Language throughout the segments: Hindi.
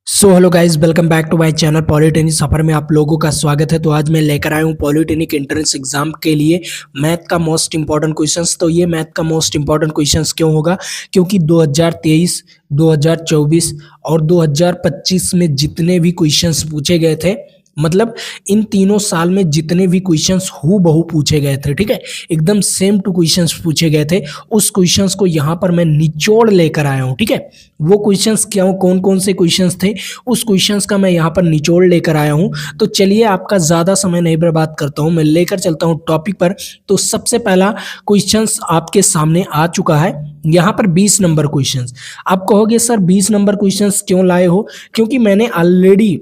So hello guys, welcome back to my channel polytechnic सफर में आप लोगों का स्वागत है। तो आज मैं लेकर आया हूँ पॉलिटेक्निक एंट्रेंस एग्जाम के लिए मैथ का मोस्ट इंपॉर्टेंट क्वेश्चंस। तो ये मैथ का मोस्ट इंपॉर्टेंट क्वेश्चंस क्यों होगा? क्योंकि 2023, 2024 और 2025 में जितने भी क्वेश्चंस पूछे गए थे, मतलब इन तीनों साल में जितने भी क्वेश्चंस हूबहू पूछे गए थे, ठीक है, एकदम सेम टू क्वेश्चंस पूछे गए थे, उस क्वेश्चंस को यहाँ पर मैं निचोड़ लेकर आया हूँ। ठीक है, वो क्वेश्चंस क्या, कौन कौन से क्वेश्चंस थे, उस क्वेश्चंस का मैं यहाँ पर निचोड़ लेकर आया हूँ। तो चलिए, आपका ज़्यादा समय नहीं बर्बाद करता हूँ, मैं लेकर चलता हूँ टॉपिक पर। तो सबसे पहला क्वेश्चंस आपके सामने आ चुका है, यहाँ पर 20 नंबर क्वेश्चंस। आप कहोगे सर 20 नंबर क्वेश्चंस क्यों लाए हो? क्योंकि मैंने ऑलरेडी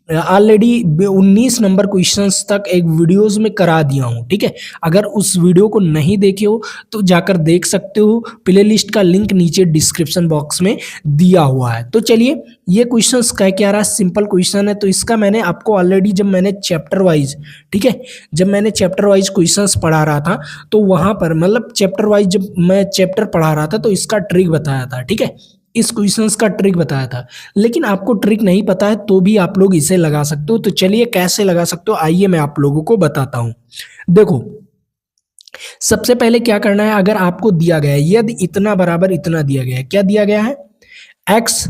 19 नंबर क्वेश्चंस तक एक वीडियोस में करा दिया हूँ। ठीक है, अगर उस वीडियो को नहीं देखे हो तो जाकर देख सकते हो, प्लेलिस्ट का लिंक नीचे डिस्क्रिप्शन बॉक्स में दिया हुआ है। तो चलिए, ये क्वेश्चंस क्या रहा, सिंपल क्वेश्चन है। तो इसका मैंने आपको ऑलरेडी, जब मैंने चैप्टर वाइज, ठीक है, जब मैंने चैप्टर वाइज क्वेश्चंस पढ़ा रहा था, तो वहां पर मतलब चैप्टर वाइज जब मैं चैप्टर पढ़ा रहा था तो इसका ट्रिक बताया था। ठीक है, इस क्वेश्चंस का ट्रिक बताया था। लेकिन आपको ट्रिक नहीं पता है तो भी आप लोग इसे लगा सकते हो। तो चलिए, कैसे लगा सकते हो आइए मैं आप लोगों को बताता हूं। देखो, सबसे पहले क्या करना है, अगर आपको दिया गया है यदि इतना बराबर इतना दिया गया है, क्या दिया गया है, एक्स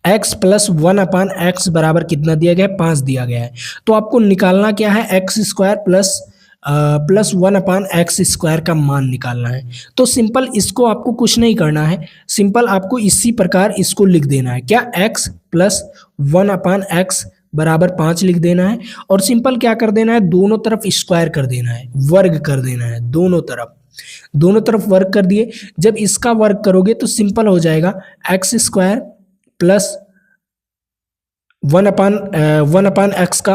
एक्स प्लस 1/x बराबर कितना दिया गया है, 5 दिया गया है। तो आपको निकालना क्या है, x square plus 1/x square का मान निकालना है। तो सिंपल इसको आपको कुछ नहीं करना है, सिंपल आपको इसी प्रकार इसको लिख देना है, क्या, x प्लस 1/x बराबर 5 लिख देना है। और सिंपल क्या कर देना है, दोनों तरफ स्क्वायर कर देना है, वर्ग कर देना है, दोनों तरफ वर्ग कर दिए। जब इसका वर्ग करोगे तो सिंपल हो जाएगा, एक्स स्क्वायर प्लस 1/1 एक्स का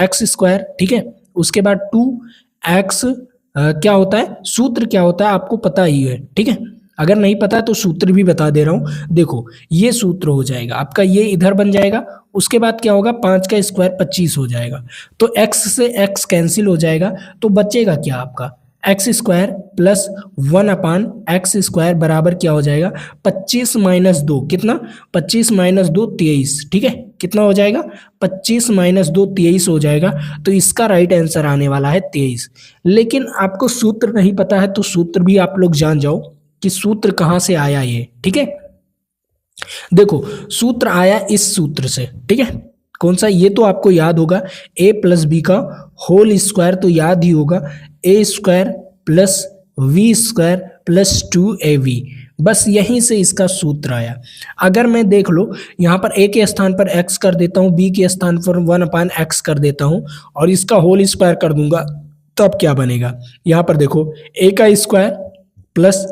एक्स स्क्वायर। ठीक है, उसके बाद 2x क्या होता है, सूत्र क्या होता है आपको पता ही है। ठीक है, अगर नहीं पता है तो सूत्र भी बता दे रहा हूं। देखो, ये सूत्र हो जाएगा आपका, ये इधर बन जाएगा। उसके बाद क्या होगा, 5 का स्क्वायर 25 हो जाएगा। तो x से x कैंसिल हो जाएगा, तो बचेगा क्या आपका, x square plus 1/x square बराबर क्या हो जाएगा, 25 माइनस 2, कितना, 25 माइनस 2 23। ठीक है, कितना हो जाएगा, 25 माइनस 2 23 हो जाएगा। तो इसका राइट आंसर आने वाला है 23। लेकिन आपको सूत्र नहीं पता है तो सूत्र भी आप लोग जान जाओ कि सूत्र कहाँ से आया ये। ठीक है, देखो, सूत्र आया इस सूत्र से। ठीक है, कौन सा, ये तो आपको याद होगा, a प्लस बी का होल स्क्वायर, तो याद ही होगा, A square plus B square plus 2ab। बस यहीं से इसका सूत्र आया। अगर मैं देख लो, यहाँ पर a के स्थान पर x कर देता हूँ, b के स्थान पर 1/x कर देता हूँ और इसका होल स्क्वायर कर दूंगा, तो अब क्या बनेगा, यहाँ पर देखो, a का स्क्वायर प्लस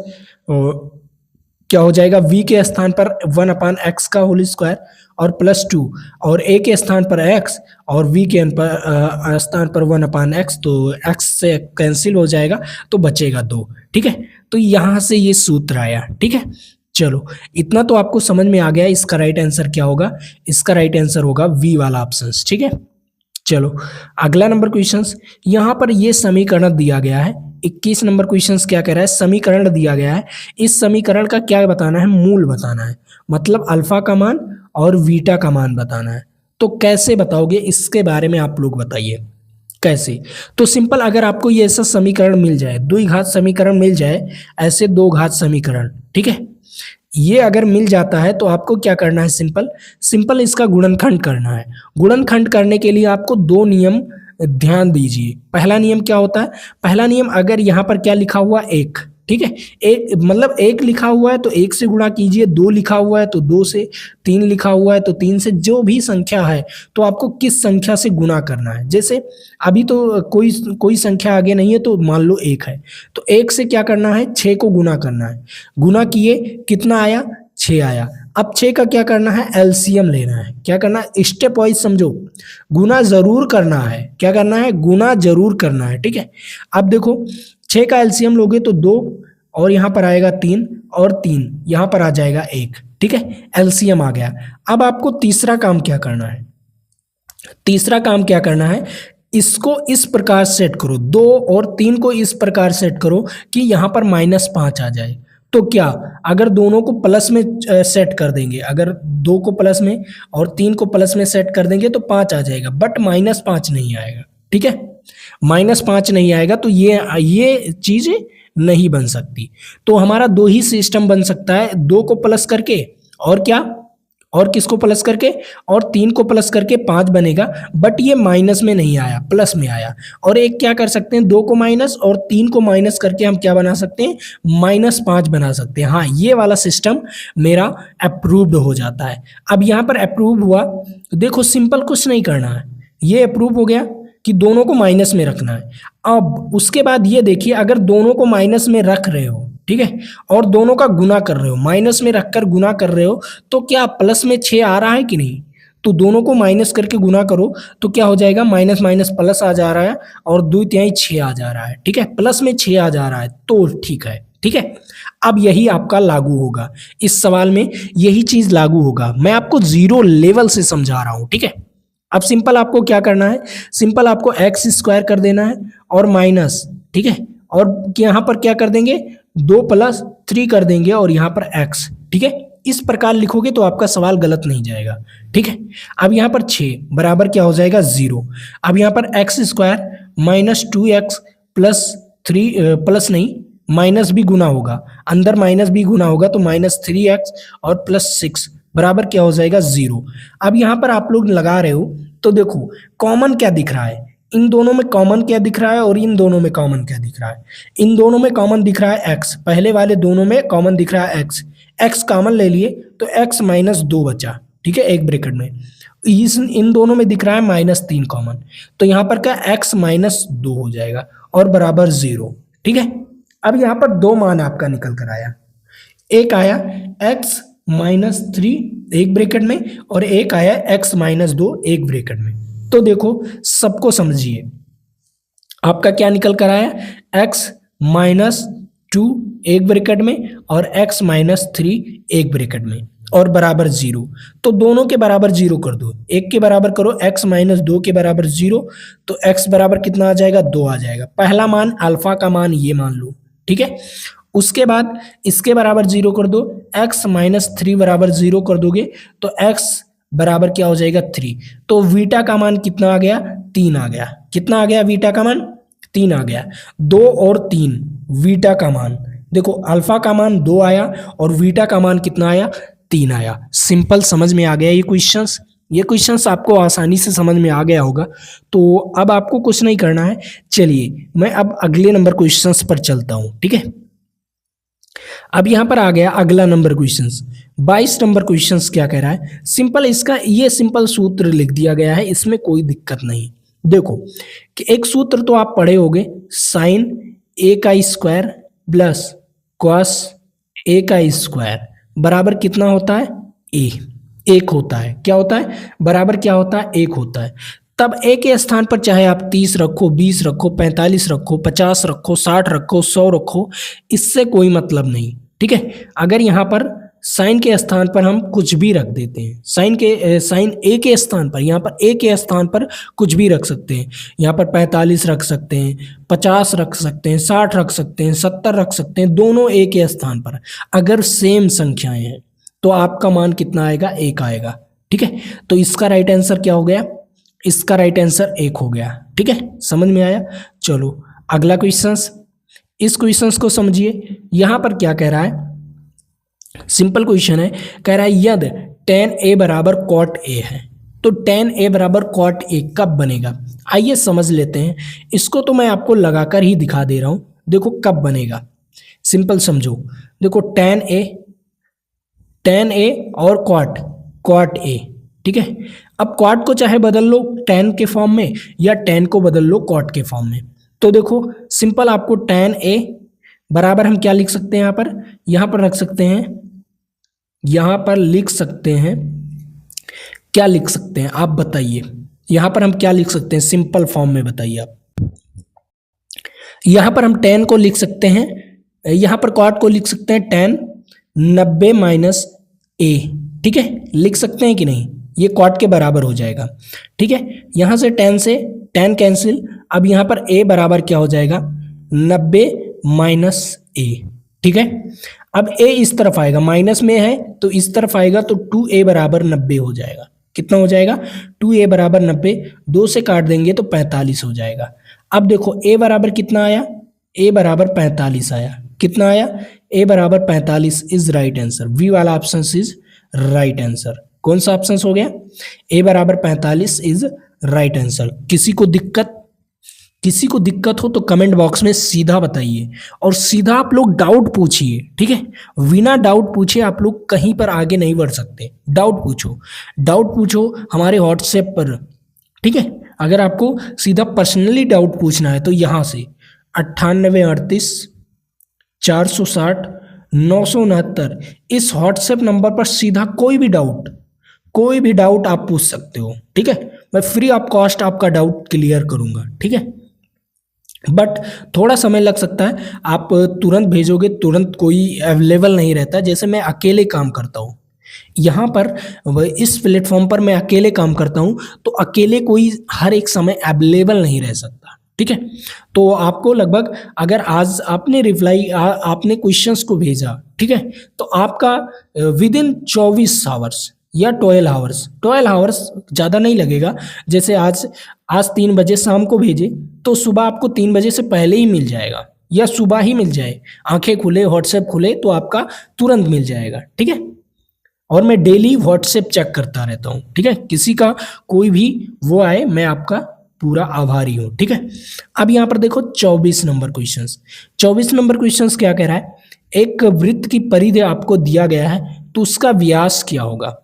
क्या हो जाएगा, v के स्थान पर 1/x का होल स्क्वायर और प्लस 2, और a के स्थान पर x और v के स्थान पर 1/x, तो x से कैंसिल हो जाएगा तो बचेगा 2। ठीक है, तो यहां से ये सूत्र आया। ठीक है, चलो, इतना तो आपको समझ में आ गया। इसका राइट आंसर क्या होगा, इसका राइट आंसर होगा v वाला ऑप्शन। ठीक है, चलो, अगला नंबर क्वेश्चंस, यहाँ पर ये समीकरण दिया गया है। 21 नंबर क्वेश्चंस क्या कह रहा है, समीकरण दिया गया है, इस समीकरण का क्या बताना है, मूल बताना है, मतलब अल्फा का मान और बीटा का मान बताना है। तो कैसे बताओगे, इसके बारे में आप लोग बताइए कैसे। तो सिंपल, अगर आपको ये ऐसा समीकरण मिल जाए, द्विघात समीकरण मिल जाए, ऐसे दो घात समीकरण, ठीक है, ये अगर मिल जाता है तो आपको क्या करना है, सिंपल सिंपल इसका गुणनखंड करना है। गुणनखंड करने के लिए आपको दो नियम ध्यान दीजिए। पहला नियम क्या होता है, पहला नियम, अगर यहाँ पर क्या लिखा हुआ, एक, ठीक है, एक मतलब एक लिखा हुआ है तो एक से गुणा कीजिए, दो लिखा हुआ है तो दो से, तीन लिखा हुआ है तो तीन से, जो भी संख्या है तो आपको किस संख्या से गुणा करना है। जैसे अभी तो कोई संख्या आगे नहीं है, तो मान लो एक है, तो एक से क्या करना है, 6 को गुणा करना है। गुणा किए, कितना आया, 6 आया। अब 6 का क्या करना है, एलसीएम लेना है। क्या करना है, स्टेप वाइज समझो, गुना जरूर करना है। क्या करना है, गुना जरूर करना है। ठीक है, अब देखो, 6 का एलसीएम लोगे तो 2, और यहाँ पर आएगा 3, और 3 यहाँ पर आ जाएगा 1। ठीक है, एलसीएम आ गया। अब आपको तीसरा काम क्या करना है, तीसरा काम क्या करना है, इसको इस प्रकार सेट करो, 2 और 3 को इस प्रकार सेट करो कि यहाँ पर -5 आ जाए। तो क्या अगर दोनों को प्लस में सेट कर देंगे, अगर 2 को प्लस में और 3 को प्लस में सेट कर देंगे तो 5 आ जाएगा, बट -5 नहीं आएगा। ठीक है, -5 नहीं आएगा, तो ये चीज़ नहीं बन सकती। तो हमारा 2 ही सिस्टम बन सकता है, 2 को प्लस करके और क्या, और किसको प्लस करके, और 3 को प्लस करके 5 बनेगा, बट ये माइनस में नहीं आया, प्लस में आया। और एक क्या कर सकते हैं, 2 को माइनस और 3 को माइनस करके हम क्या बना सकते हैं, -5 बना सकते हैं। हाँ, ये वाला सिस्टम मेरा अप्रूव्ड हो जाता है। अब यहाँ पर अप्रूव हुआ, तो देखो सिंपल कुछ नहीं करना है, ये अप्रूव हो गया कि दोनों को माइनस में रखना है। अब उसके बाद ये देखिए, अगर दोनों को माइनस में रख रहे हो, ठीक है, और दोनों का गुना कर रहे हो, माइनस में रखकर गुना कर रहे हो, तो क्या प्लस में 6 आ रहा है कि नहीं? तो दोनों को माइनस करके गुना करो तो क्या हो जाएगा, माइनस माइनस प्लस आ जा रहा है और 2 6 आ जा रहा है। ठीक है, प्लस में 6 आ जा रहा है, तो ठीक है। ठीक है, अब यही आपका लागू होगा इस सवाल में, यही चीज लागू होगा। मैं आपको 0 लेवल से समझा रहा हूं। ठीक है, अब सिंपल आपको क्या करना है, सिंपल आपको एक्स स्क्वायर कर देना है और माइनस, ठीक है, और यहाँ पर क्या कर देंगे, 2 + 3 कर देंगे और यहाँ पर x। ठीक है, इस प्रकार लिखोगे तो आपका सवाल गलत नहीं जाएगा। ठीक है, अब यहाँ पर 6 बराबर क्या हो जाएगा, 0। अब यहाँ पर x² -2x +3 प्लस नहीं, माइनस भी गुना होगा, अंदर माइनस भी गुना होगा, तो -3x और +6 बराबर क्या हो जाएगा, 0। अब यहाँ पर आप लोग लगा रहे हो तो देखो कॉमन क्या दिख रहा है, इन दोनों में कॉमन क्या दिख रहा है और इन दोनों में कॉमन क्या दिख रहा है। इन दोनों में कॉमन दिख रहा है x, पहले वाले दोनों में कॉमन दिख रहा है x कॉमन ले लिए तो x -2 बचा। ठीक है, एक ब्रैकेट में। इन दोनों में दिख रहा है -3 कॉमन, तो यहाँ पर क्या x -2 हो जाएगा और बराबर 0। ठीक है, अब यहाँ पर 2 मान आपका निकल कर आया, एक आया x -3 एक ब्रैकेट में और एक आया x -2 एक ब्रैकेट में। तो देखो सबको समझिए, आपका क्या निकल कर आया, x -2 एक ब्रैकेट में और x -3 एक ब्रैकेट में और बराबर 0। तो दोनों के बराबर 0 कर दो, एक के बराबर करो x -2 के बराबर 0, तो x बराबर कितना आ जाएगा, 2 आ जाएगा। पहला मान अल्फा का मान ये मान लो। ठीक है, उसके बाद इसके बराबर 0 कर दो, x -3 बराबर 0 कर दोगे तो x बराबर क्या हो जाएगा, 3। तो बीटा का मान कितना आ गया, 3 आ गया। कितना आ गया बीटा का मान, 3 आ गया। 2 और 3 बीटा का मान, देखो अल्फा का मान 2 आया और बीटा का मान कितना आया, 3 आया। सिंपल समझ में आ गया ये क्वेश्चंस आपको आसानी से समझ में आ गया होगा। तो अब आपको कुछ नहीं करना है, चलिए मैं अब अगले नंबर क्वेश्चंस पर चलता हूँ। ठीक है, अब यहाँ पर आ गया अगला नंबर क्वेश्चंस, 22 नंबर क्वेश्चंस क्या कह रहा है, सिंपल इसका ये सिंपल सूत्र लिख दिया गया है, इसमें कोई दिक्कत नहीं। देखो कि एक सूत्र तो आप पढ़े होंगे, sin a² plus cos a² बराबर कितना होता है, a, 1 होता है। क्या होता है, बराबर क्या होता है, 1 होता है। तब a के स्थान पर चाहे आप 30 रखो, 20 रखो, 45 रखो, 50 रखो, 60 रखो, 100 रखो, इससे कोई मतलब नहीं। ठीक है, अगर यहाँ पर साइन के स्थान पर हम कुछ भी रख देते हैं, साइन a के स्थान पर, यहाँ पर a के स्थान पर कुछ भी रख सकते हैं। यहाँ पर 45 रख सकते हैं, 50 रख सकते हैं, 60 रख सकते हैं, 70 रख सकते हैं, दोनों a के स्थान पर अगर सेम संख्याएं हैं तो आपका मान कितना आएगा, 1 आएगा। ठीक है, तो इसका राइट आंसर क्या हो गया, इसका राइट आंसर 1 हो गया। ठीक है, समझ में आया। चलो अगला क्वेश्चंस, इस क्वेश्चंस को समझिए। यहाँ पर क्या कह रहा है, सिंपल क्वेश्चन है, कह रहा है यदि tan a बराबर cot a है तो tan a बराबर cot a कब बनेगा। आइए समझ लेते हैं इसको, तो मैं आपको लगाकर ही दिखा दे रहा हूँ। देखो कब बनेगा, सिंपल समझो। देखो tan a और cot a, ठीक है। अब cot को चाहे बदल लो tan के फॉर्म में या tan को बदल लो cot के फॉर्म में। तो देखो सिंपल आपको tan a बराबर हम क्या लिख सकते हैं, यहाँ पर रख सकते हैं, यहाँ पर लिख सकते हैं, क्या लिख सकते हैं आप बताइए। यहाँ पर हम क्या लिख सकते हैं, सिंपल फॉर्म में बताइए आप। यहाँ पर हम tan को लिख सकते हैं, यहाँ पर cot को लिख सकते हैं tan 90 - a, ठीक है, लिख सकते हैं कि नहीं, ये cot के बराबर हो जाएगा। ठीक है, यहाँ से tan कैंसिल, अब यहाँ पर a बराबर क्या हो जाएगा 90 - a, ठीक है। अब a इस तरफ आएगा, माइनस में है तो इस तरफ आएगा तो 2a बराबर 90 हो जाएगा। कितना हो जाएगा? 2a बराबर 90, 2 से काट देंगे तो 45 हो जाएगा। अब देखो a बराबर कितना आया? a बराबर 45 आया। कितना आया? a बराबर 45 इज राइट आंसर। वी वाला ऑप्शन इज राइट आंसर। कौन सा ऑप्शन हो गया? a बराबर 45 इज राइट आंसर। किसी को दिक्कत हो तो कमेंट बॉक्स में सीधा बताइए और सीधा आप लोग डाउट पूछिए, ठीक है। बिना डाउट पूछे आप लोग कहीं पर आगे नहीं बढ़ सकते। डाउट पूछो हमारे व्हाट्सएप पर, ठीक है। अगर आपको सीधा पर्सनली डाउट पूछना है तो यहाँ से 9838 460 969 इस व्हाट्सएप नंबर पर सीधा कोई भी डाउट आप पूछ सकते हो, ठीक है। मैं फ्री ऑफ कॉस्ट आपका डाउट क्लियर करूंगा, ठीक है। बट थोड़ा समय लग सकता है, आप तुरंत भेजोगे तुरंत कोई अवेलेबल नहीं रहता। जैसे मैं अकेले काम करता हूँ यहाँ पर, इस प्लेटफॉर्म पर मैं अकेले काम करता हूँ तो अकेले कोई हर एक समय अवेलेबल नहीं रह सकता, ठीक है। तो आपको लगभग अगर आज आपने आपने क्वेश्चंस को भेजा, ठीक है, तो आपका विद इन 24 आवर्स या 12 आवर्स ज़्यादा नहीं लगेगा। जैसे आज 3 बजे शाम को भेजे तो सुबह आपको 3 बजे से पहले ही मिल जाएगा या सुबह ही मिल जाए, आंखें खुले व्हाट्सएप खुले तो आपका तुरंत मिल जाएगा, ठीक है। और मैं डेली व्हाट्सएप चेक करता रहता हूँ, ठीक है। किसी का कोई भी वो आए मैं आपका पूरा आभारी हूँ, ठीक है। अब यहाँ पर देखो 24 नंबर क्वेश्चंस क्या कह रहा है? एक वृत्त की परिधि आपको दिया गया है तो उसका व्यास क्या होगा?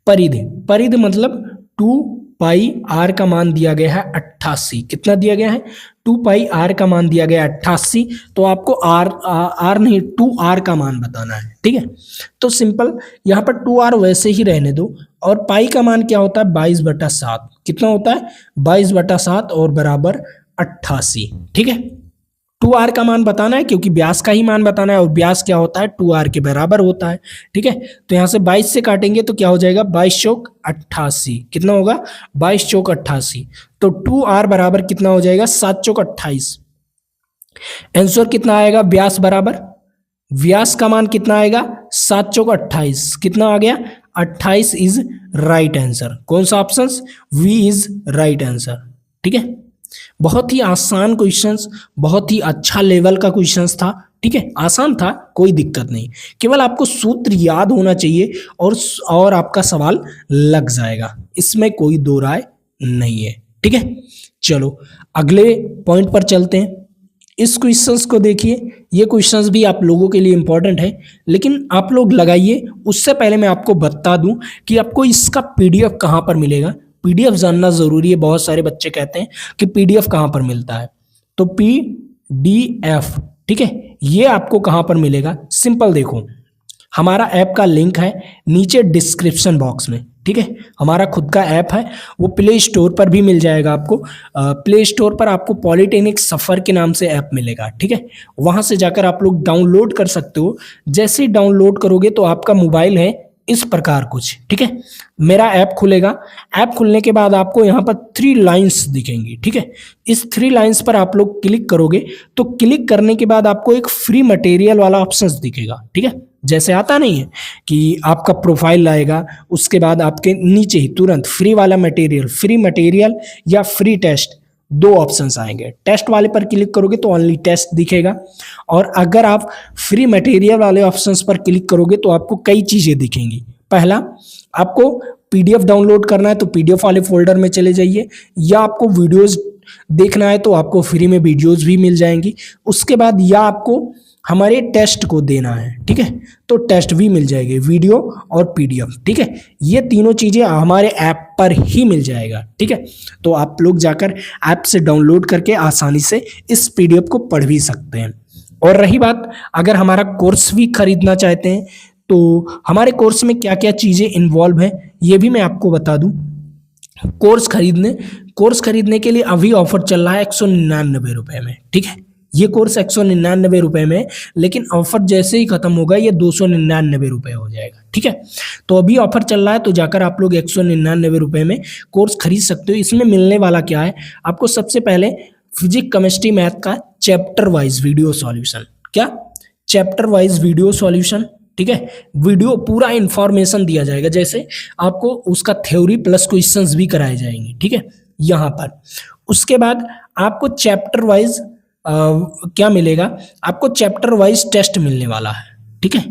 परिधि मतलब 2 पाई आर का मान दिया गया है 88। कितना दिया गया है? 2 पाई आर का मान दिया गया है 88। तो आपको आर नहीं 2r का मान बताना है, ठीक है। तो सिंपल यहाँ पर 2r वैसे ही रहने दो और पाई का मान क्या होता है? 22/7। कितना होता है? 22/7 और बराबर 88, ठीक है। 2r का मान बताना है क्योंकि व्यास का ही मान बताना है और व्यास क्या होता है? 2r के बराबर होता है, ठीक है। तो यहाँ से 22 से काटेंगे तो क्या हो जाएगा? 22 चौक 88। कितना होगा? 22 चौक 88। तो 2r बराबर कितना हो जाएगा? 7 चौक 28। आंसर कितना आएगा? व्यास का मान कितना आएगा? 7 चौक 28। कितना आ गया? 28 इज राइट आंसर। कौन सा option? B is right answer, ठीक है। बहुत ही आसान क्वेश्चंस, बहुत ही अच्छा लेवल का क्वेश्चंस था, ठीक है। आसान था, कोई दिक्कत नहीं, केवल आपको सूत्र याद होना चाहिए और आपका सवाल लग जाएगा, इसमें कोई दो राय नहीं है, ठीक है। चलो अगले पॉइंट पर चलते हैं। इस क्वेश्चंस को देखिए, ये क्वेश्चंस भी आप लोगों के लिए इंपॉर्टेंट है, लेकिन आप लोग लगाइए। उससे पहले मैं आपको बता दूं कि आपको इसका पीडीएफ कहाँ पर मिलेगा। पीडीएफ जानना जरूरी है। बहुत सारे बच्चे कहते हैं कि पीडीएफ कहाँ पर मिलता है, तो पीडीएफ, ठीक है, ये आपको कहाँ पर मिलेगा? सिंपल देखो, हमारा ऐप का लिंक है नीचे डिस्क्रिप्शन बॉक्स में, ठीक है। हमारा खुद का ऐप है, वो प्ले स्टोर पर भी मिल जाएगा आपको। प्ले स्टोर पर आपको पॉलिटेक्निक सफ़र के नाम से ऐप मिलेगा, ठीक है। वहाँ से जाकर आप लोग डाउनलोड कर सकते हो। जैसे ही डाउनलोड करोगे तो आपका मोबाइल है इस प्रकार कुछ, ठीक है। मेरा ऐप खुलेगा, ऐप खुलने के बाद आपको यहाँ पर 3 लाइंस दिखेंगी, ठीक है। इस 3 लाइंस पर आप लोग क्लिक करोगे तो क्लिक करने के बाद आपको एक फ्री मटेरियल वाला ऑप्शन दिखेगा, ठीक है। जैसे आता नहीं है कि आपका प्रोफाइल आएगा, उसके बाद आपके नीचे ही तुरंत फ्री मटेरियल या फ्री टेस्ट, 2 ऑप्शंस आएंगे। टेस्ट वाले पर क्लिक करोगे तो ओनली टेस्ट दिखेगा, और अगर आप फ्री मटेरियल वाले ऑप्शंस पर क्लिक करोगे तो आपको कई चीज़ें दिखेंगी। पहला, आपको पीडीएफ डाउनलोड करना है तो पीडीएफ वाले फोल्डर में चले जाइए, या आपको वीडियोस देखना है तो आपको फ्री में वीडियोस भी मिल जाएंगी। उसके बाद या आपको हमारे टेस्ट को देना है, ठीक है, तो टेस्ट भी मिल जाएगी, वीडियो और पीडीएफ, ठीक है। ये तीनों चीज़ें हमारे ऐप पर ही मिल जाएगा, ठीक है। तो आप लोग जाकर ऐप से डाउनलोड करके आसानी से इस पीडीएफ को पढ़ भी सकते हैं। और रही बात, अगर हमारा कोर्स भी खरीदना चाहते हैं तो हमारे कोर्स में क्या क्या चीज़ें इन्वॉल्व हैं ये भी मैं आपको बता दूं। कोर्स खरीदने के लिए अभी ऑफर चल रहा है 199 रुपये में, ठीक है। ये कोर्स 199 रुपये में, लेकिन ऑफर जैसे ही खत्म होगा ये 299 रुपये हो जाएगा, ठीक है। तो अभी ऑफर चल रहा है, तो जाकर आप लोग 199 रुपये में कोर्स खरीद सकते हो। इसमें मिलने वाला क्या है आपको? सबसे पहले फिजिक्स केमिस्ट्री मैथ का चैप्टर वाइज वीडियो सॉल्यूशन, क्या चैप्टर वाइज वीडियो सॉल्यूशन, ठीक है, वीडियो पूरा इंफॉर्मेशन दिया जाएगा, जैसे आपको उसका थ्योरी प्लस क्वेश्चंस भी कराए जाएंगे, ठीक है, यहाँ पर। उसके बाद आपको चैप्टर वाइज क्या मिलेगा, आपको चैप्टर वाइज टेस्ट मिलने वाला है, ठीक है,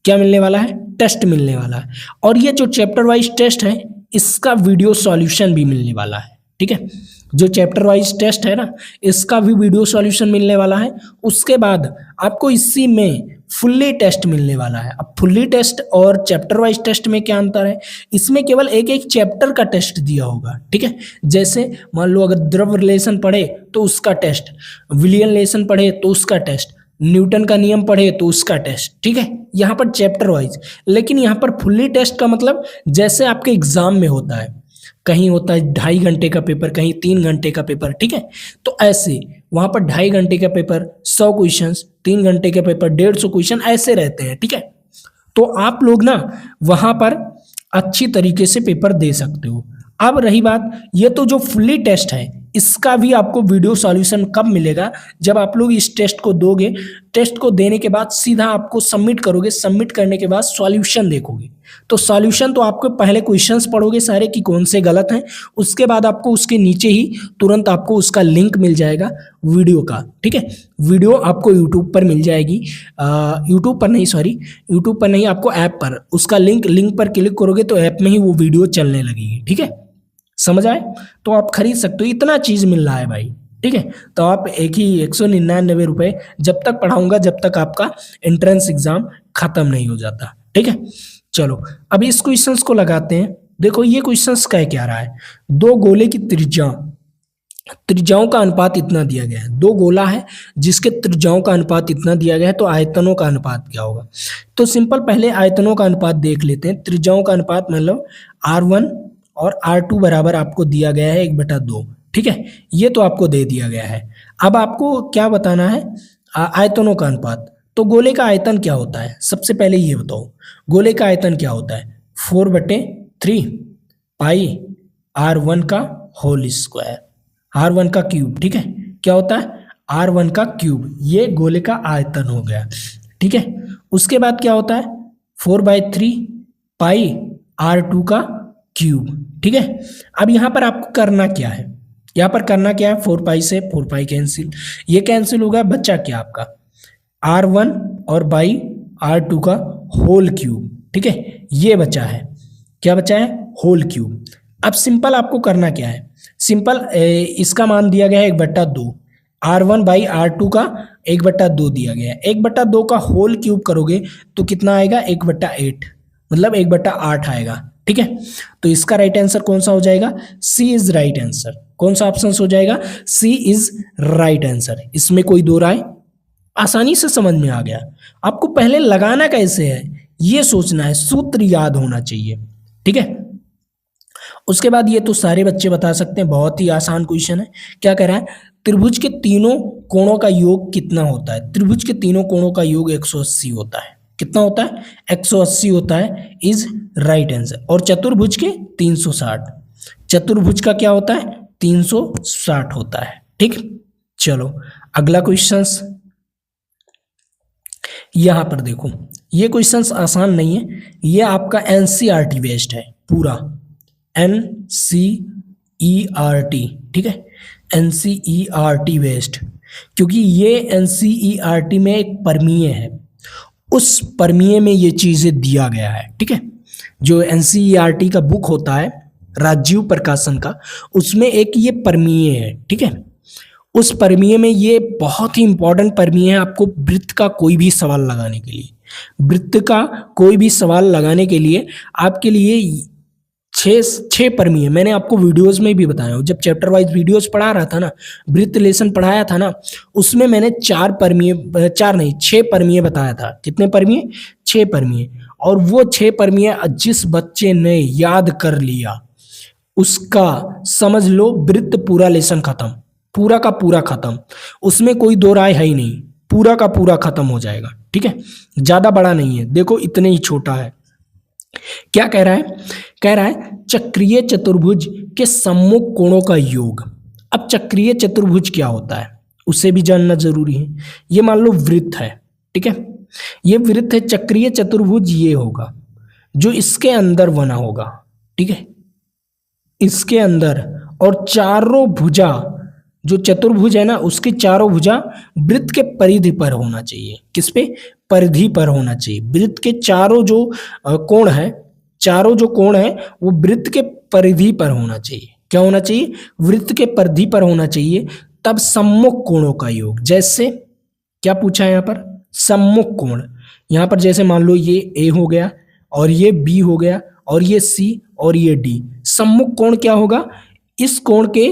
क्या मिलने वाला है, टेस्ट मिलने वाला है। और ये जो चैप्टर वाइज टेस्ट है इसका वीडियो सॉल्यूशन भी मिलने वाला है, ठीक है, जो चैप्टर वाइज टेस्ट है ना इसका भी वीडियो सॉल्यूशन मिलने वाला है। उसके बाद आपको इसी में फुल्ली टेस्ट मिलने वाला है। अब फुल्ली टेस्ट और चैप्टर वाइज टेस्ट में क्या अंतर है, इसमें केवल एक एक चैप्टर का टेस्ट दिया होगा, ठीक है, जैसे मान लो अगर द्रव रिलेशन पढ़े तो उसका टेस्ट, विलियन रिलेशन पढ़े तो उसका टेस्ट, न्यूटन का नियम पढ़े तो उसका टेस्ट, ठीक है, यहाँ पर चैप्टर वाइज। लेकिन यहाँ पर फुल्ली टेस्ट का मतलब जैसे आपके एग्जाम में होता है, कहीं होता है 2.5 घंटे का पेपर, कहीं 3 घंटे का पेपर, ठीक है, तो ऐसे वहां पर 2.5 घंटे का पेपर 100 क्वेश्चन, 3 घंटे का पेपर 150 क्वेश्चन ऐसे रहते हैं, ठीक है। तो आप लोग ना वहां पर अच्छी तरीके से पेपर दे सकते हो। अब रही बात, ये तो जो फुल्ली टेस्ट है इसका भी आपको वीडियो सॉल्यूशन कब मिलेगा, जब आप लोग इस टेस्ट को दोगे, टेस्ट को देने के बाद सीधा आपको सबमिट करोगे, सबमिट करने के बाद सॉल्यूशन देखोगे। तो सॉल्यूशन तो आपको पहले क्वेश्चंस पढ़ोगे सारे कि कौन से गलत हैं, उसके बाद आपको उसके नीचे ही तुरंत आपको उसका लिंक मिल जाएगा वीडियो का, ठीक है, वीडियो आपको यूट्यूब पर मिल जाएगी, यूट्यूब पर नहीं, सॉरी यूट्यूब पर नहीं, आपको ऐप पर उसका लिंक पर क्लिक करोगे तो ऐप में ही वो वीडियो चलने लगेगी, ठीक है, समझ आए। तो आप खरीद सकते हो, इतना चीज़ मिल रहा है भाई, ठीक है। तो आप एक ही 199 रुपये जब तक पढ़ाऊंगा जब तक आपका एंट्रेंस एग्जाम खत्म नहीं हो जाता, ठीक है। चलो अब इस क्वेश्चंस को लगाते हैं। देखो ये क्वेश्चंस कह क्या रहा है, दो गोले की त्रिज्याओं का अनुपात इतना दिया गया है, दो गोला है जिसके त्रिज्याओं का अनुपात इतना दिया गया है, तो आयतनों का अनुपात क्या होगा। तो सिंपल पहले आयतनों का अनुपात देख लेते हैं। त्रिज्याओं का अनुपात मतलब R1 और R2 बराबर आपको दिया गया है 1/2, ठीक है, ये तो आपको दे दिया गया है। अब आपको क्या बताना है, आयतनों का अनुपात। तो गोले का आयतन क्या होता है, सबसे पहले ये बताओ, गोले का आयतन क्या होता है, 4/3 पाई R1 का होल स्क्वायर, R1 का क्यूब, ठीक है, क्या होता है R1 का क्यूब, ये गोले का आयतन हो गया, ठीक है। उसके बाद क्या होता है 4/3 पाई R2 का क्यूब, ठीक है। अब यहाँ पर आपको करना क्या है, यहाँ पर करना क्या है, 4 पाई से 4 पाई कैंसिल, ये कैंसिल होगा, बच्चा क्या आपका R1 और बाई R2 का होल क्यूब, ठीक है, ये बचा है, क्या बचा है, होल क्यूब। अब सिंपल आपको करना क्या है, सिंपल इसका मान दिया गया है 1/2, R1 बाई R2 का 1/2 दिया गया है, 1/2 का होल क्यूब करोगे तो कितना आएगा 1/8, मतलब 1/8 आएगा, ठीक है। तो इसका राइट आंसर कौन सा हो जाएगा, सी इज राइट आंसर। कौन सा ऑप्शन हो जाएगा, सी इज राइट आंसर, इसमें कोई दो राय, आसानी से समझ में आ गया। आपको पहले लगाना कैसे है ये सोचना है, सूत्र याद होना चाहिए, ठीक है। उसके बाद ये तो सारे बच्चे बता सकते हैं, बहुत ही आसान क्वेश्चन है। क्या कह रहा है, त्रिभुज के तीनों कोणों का योग कितना होता है। त्रिभुज के तीनों कोणों का योग 180 होता है। कितना होता है, 180 होता है, इज राइट आंसर। और चतुर्भुज के 360, चतुर्भुज का क्या होता है 360 होता है, ठीक। चलो अगला क्वेश्चंस, यहां पर देखो, ये क्वेश्चंस आसान नहीं है, ये आपका एनसीईआरटी बेस्ड है पूरा, एनसीईआरटी, ठीक है, एनसीईआरटी बेस्ड, क्योंकि ये एनसीईआरटी में एक परमीय है, उस परमीय में ये चीजें दिया गया है, ठीक है। जो एनसीईआरटी का बुक होता है राजीव प्रकाशन का, उसमें एक ये परमीय है, ठीक है। उस परमीय में ये बहुत ही इंपॉर्टेंट परमीय है, आपको वृत्त का कोई भी सवाल लगाने के लिए, वृत्त का कोई भी सवाल लगाने के लिए आपके लिए छह परमीय मैंने आपको वीडियोस में भी बताया हूँ। जब चैप्टर वाइज वीडियोस पढ़ा रहा था ना, वृत्त लेसन पढ़ाया था ना, उसमें मैंने 6 परमीय बताया था। कितने परमीय, 6 परमीय। और वो 6 परमीय जिस बच्चे ने याद कर लिया उसका समझ लो वृत्त पूरा लेसन खत्म, पूरा का पूरा खत्म, उसमें कोई दो राय है ही नहीं, पूरा का पूरा खत्म हो जाएगा, ठीक है। ज्यादा बड़ा नहीं है, देखो इतने ही छोटा है। क्या कह रहा है, कह रहा है चक्रीय चतुर्भुज के सम्मुख कोणों का योग। अब चक्रीय चतुर्भुज क्या होता है उसे भी जानना जरूरी है। ये मान लो वृत्त है, ठीक है, ये वृत्त है, चक्रीय चतुर्भुज ये होगा जो इसके अंदर बना होगा, ठीक है, इसके अंदर। और चारों भुजा, जो चतुर्भुज है ना, उसकी चारों भुजा वृत्त के परिधि पर होना चाहिए। किस पे? परिधि पर होना चाहिए। वृत्त के चारों जो कोण है, चारों जो कोण है वो वृत्त के परिधि पर होना चाहिए। क्या होना चाहिए? वृत्त के परिधि पर होना चाहिए। तब सम्मुख कोणों का योग, जैसे क्या पूछा है यहाँ पर? सम्मुख कोण। यहाँ पर जैसे मान लो ये ए हो गया और ये बी हो गया और ये सी और ये डी। सम्मुख कोण क्या होगा? इस कोण के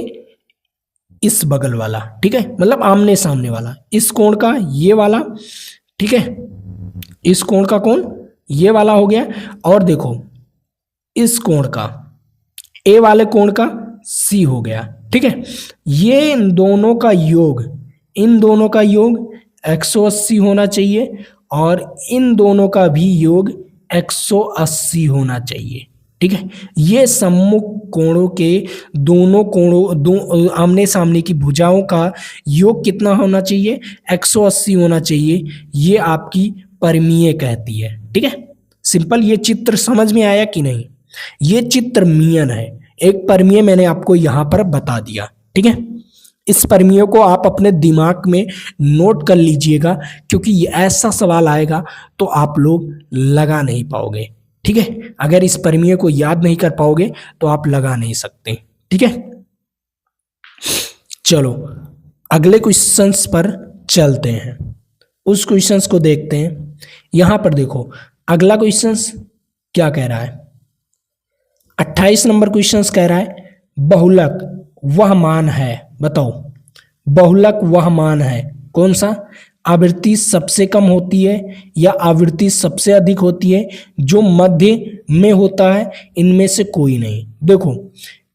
इस बगल वाला, ठीक है, मतलब आमने सामने वाला। इस कोण का ये वाला, ठीक है, इस कोण का कोण ये वाला हो गया। और देखो इस कोण का, ए वाले कोण का सी हो गया, ठीक है। ये इन दोनों का योग, इन दोनों का योग 180 होना चाहिए और इन दोनों का भी योग 180 होना चाहिए, ठीक है। ये सम्मुख कोणों के दोनों कोणों, दो आमने सामने की भुजाओं का योग कितना होना चाहिए? 180 होना चाहिए। ये आपकी परिमेय कहती है, ठीक है। सिंपल। ये चित्र समझ में आया कि नहीं? ये चित्र मीयन है। एक परिमेय मैंने आपको यहाँ पर बता दिया, ठीक है। इस परिमेय को आप अपने दिमाग में नोट कर लीजिएगा, क्योंकि ऐसा सवाल आएगा तो आप लोग लगा नहीं पाओगे, ठीक है। अगर इस परिमेय को याद नहीं कर पाओगे तो आप लगा नहीं सकते, ठीक है। चलो अगले क्वेश्चंस पर चलते हैं, उस क्वेश्चंस को देखते हैं। यहां पर देखो अगला क्वेश्चंस क्या कह रहा है। 28 नंबर क्वेश्चंस कह रहा है बहुलक वह मान है। बताओ, बहुलक वह मान है कौन सा? आवृत्ति सबसे कम होती है या आवृत्ति सबसे अधिक होती है, जो मध्य में होता है, इनमें से कोई नहीं। देखो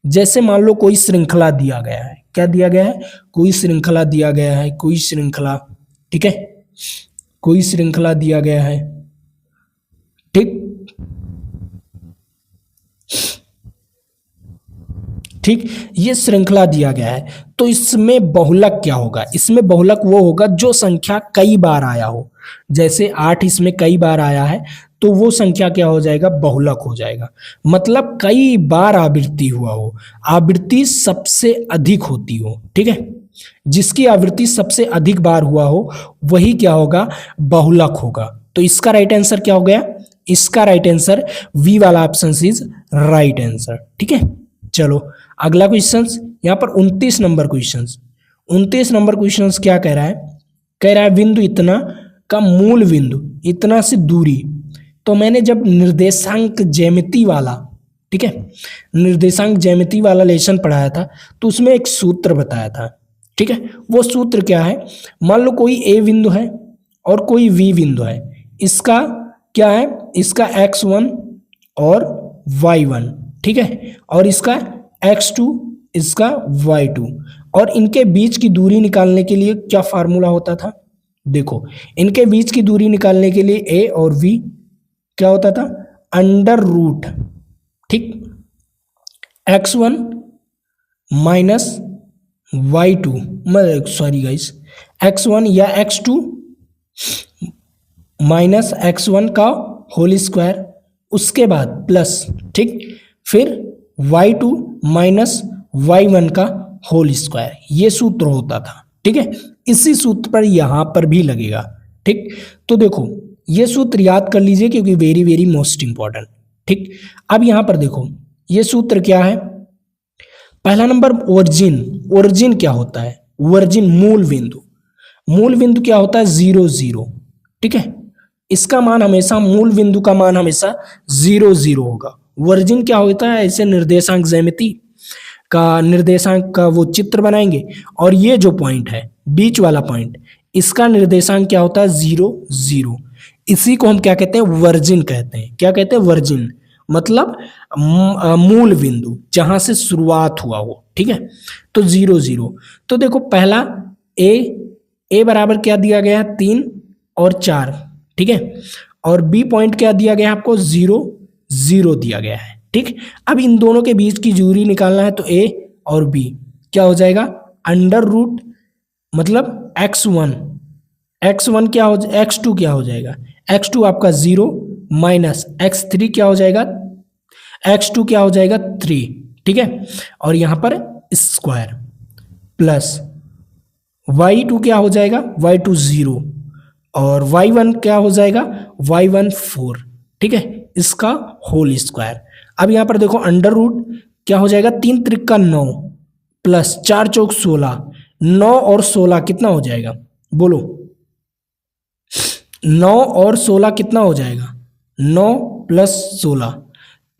जैसे मान लो कोई श्रृंखला दिया गया है। क्या दिया गया है? कोई श्रृंखला दिया गया है, कोई श्रृंखला, ठीक है, कोई श्रृंखला दिया गया है, ठीक ठीक। ये श्रृंखला दिया गया है तो इसमें बहुलक क्या होगा? इसमें बहुलक वो होगा जो संख्या कई बार आया हो। जैसे 8 इसमें कई बार आया है तो वो संख्या क्या हो जाएगा? बहुलक हो जाएगा। मतलब कई बार आवृत्ति हुआ हो, आवृत्ति सबसे अधिक होती हो, ठीक है। जिसकी आवृत्ति सबसे अधिक बार हुआ हो वही क्या होगा? बहुलक होगा। तो इसका राइट आंसर क्या हो गया? इसका राइट आंसर बी वाला ऑप्शन इज राइट आंसर, ठीक है। चलो अगला क्वेश्चन, यहाँ पर 29 नंबर क्वेश्चन। 29 नंबर क्वेश्चन क्या कह रहा है? कह रहा है बिंदु इतना का मूल बिंदु इतना से दूरी। तो मैंने जब निर्देशांक ज्यामिति वाला, ठीक है, निर्देशांक ज्यामिति वाला लेसन पढ़ाया था तो उसमें एक सूत्र बताया था, ठीक है। वो सूत्र क्या है? मान लो कोई ए बिंदु है और कोई बी बिंदु है। इसका क्या है? इसका x1 और y1, ठीक है, और इसका x2, इसका y2। और इनके बीच की दूरी निकालने के लिए क्या फार्मूला होता था? देखो इनके बीच की दूरी निकालने के लिए a और v क्या होता था? अंडर रूट, ठीक, x1 minus y2, sorry guys, x1 या x2 माइनस x1 का होल स्क्वायर, उसके बाद प्लस, ठीक, फिर y2 माइनस y1 का होल स्क्वायर। ये सूत्र होता था, ठीक है। इसी सूत्र पर यहाँ पर भी लगेगा, ठीक। तो देखो ये सूत्र याद कर लीजिए क्योंकि वेरी वेरी मोस्ट इंपॉर्टेंट, ठीक। अब यहाँ पर देखो ये सूत्र क्या है? पहला नंबर ओरिजिन। ओरिजिन क्या होता है? ओरिजिन मूल बिंदु। मूल बिंदु क्या होता है? 0 0, ठीक है। इसका मान हमेशा, मूल बिंदु का मान हमेशा 0 0 होगा। ओरिजिन क्या होता है? ऐसे निर्देशांक ज्यामिति का निर्देशांक का वो चित्र बनाएंगे और ये जो पॉइंट है बीच वाला पॉइंट, इसका निर्देशांक क्या होता है? 0 0। इसी को हम क्या कहते हैं? वर्जिन कहते हैं। क्या कहते हैं? वर्जिन, मतलब मूल बिंदु जहां से शुरुआत हुआ हो, ठीक है। तो 0 0। तो देखो पहला ए बराबर क्या दिया गया? 3 और 4, ठीक है। और बी पॉइंट क्या दिया गया आपको? 0 0 दिया गया है, ठीक। अब इन दोनों के बीच की दूरी निकालना है तो ए और बी क्या हो जाएगा? अंडर रूट, मतलब x1 x1 क्या हो, x2 क्या हो जाएगा, x2 आपका 0 माइनस x3 क्या हो जाएगा, x2 क्या हो जाएगा 3, ठीक है। और यहाँ पर स्क्वायर प्लस y2 क्या हो जाएगा, y2 0 और y1 क्या हो जाएगा, y1 4, ठीक है, इसका होल स्क्वायर। अब यहाँ पर देखो अंडर रूट क्या हो जाएगा, 3 त्रिक का 9 प्लस 4 चौक 16, 9 और 16 कितना हो जाएगा, बोलो 9 और 16 कितना हो जाएगा, 9 प्लस 16,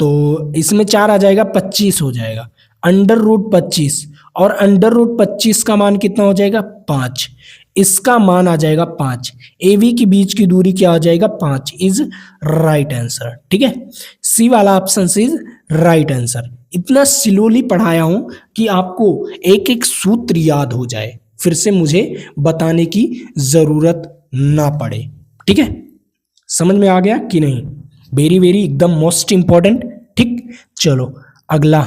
तो इसमें 4 आ जाएगा 25 हो जाएगा, अंडर रूट 25, और अंडर रूट 25 का मान कितना हो जाएगा 5, इसका मान आ जाएगा 5, ए बी के बीच की दूरी क्या हो जाएगा 5 इज राइट आंसर, ठीक है। सी वाला ऑप्शन इज राइट आंसर। इतना स्लोली पढ़ाया हूं कि आपको एक एक सूत्र याद हो जाए, फिर से मुझे बताने की जरूरत ना पड़े, ठीक है। समझ में आ गया कि नहीं, वेरी वेरी एकदम मोस्ट इंपॉर्टेंट, ठीक। चलो अगला,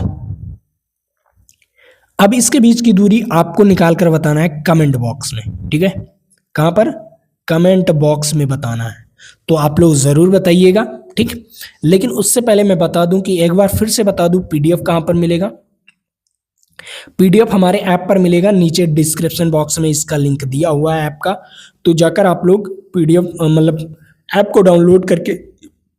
अब इसके बीच की दूरी आपको निकाल कर बताना है कमेंट बॉक्स में, ठीक है। कहां पर, कमेंट बॉक्स में बताना है, तो आप लोग जरूर बताइएगा, ठीक। लेकिन उससे पहले मैं बता दूं कि एक बार फिर से बता दूं पीडीएफ कहां पर मिलेगा। पीडीएफ हमारे ऐप पर मिलेगा, नीचे डिस्क्रिप्शन बॉक्स में इसका लिंक दिया हुआ है ऐप का, तो जाकर आप लोग पीडीएफ मतलब ऐप को डाउनलोड करके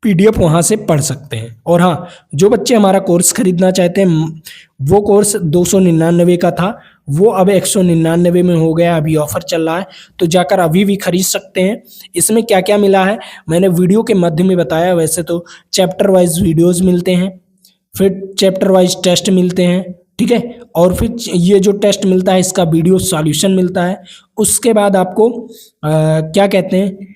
पीडीएफ वहाँ से पढ़ सकते हैं। और हाँ, जो बच्चे हमारा कोर्स खरीदना चाहते हैं, वो कोर्स 299 का था, वो अब 199 में हो गया, अभी ऑफर चल रहा है, तो जाकर अभी भी खरीद सकते हैं। इसमें क्या क्या मिला है मैंने वीडियो के माध्यम में बताया। वैसे तो चैप्टर वाइज वीडियोज़ मिलते हैं, फिर चैप्टर वाइज टेस्ट मिलते हैं, ठीक है, और फिर ये जो टेस्ट मिलता है इसका वीडियो सॉल्यूशन मिलता है। उसके बाद आपको क्या कहते हैं,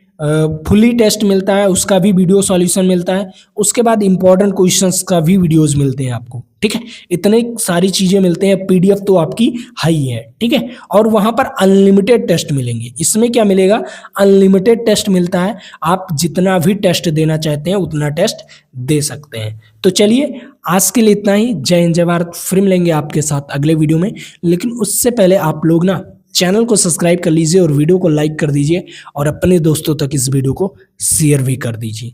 फुली टेस्ट मिलता है, उसका भी वीडियो सॉल्यूशन मिलता है। उसके बाद इंपॉर्टेंट क्वेश्चंस का भी वीडियोस मिलते हैं आपको, ठीक है। इतने सारी चीज़ें मिलते हैं, पीडीएफ तो आपकी हाई है, ठीक है। और वहाँ पर अनलिमिटेड टेस्ट मिलेंगे। इसमें क्या मिलेगा, अनलिमिटेड टेस्ट मिलता है, आप जितना भी टेस्ट देना चाहते हैं उतना टेस्ट दे सकते हैं। तो चलिए आज के लिए इतना ही। जय हिंद जय भारत। फिर मिलेंगे आपके साथ अगले वीडियो में, लेकिन उससे पहले आप लोग ना चैनल को सब्सक्राइब कर लीजिए और वीडियो को लाइक कर दीजिए और अपने दोस्तों तक इस वीडियो को शेयर भी कर दीजिए।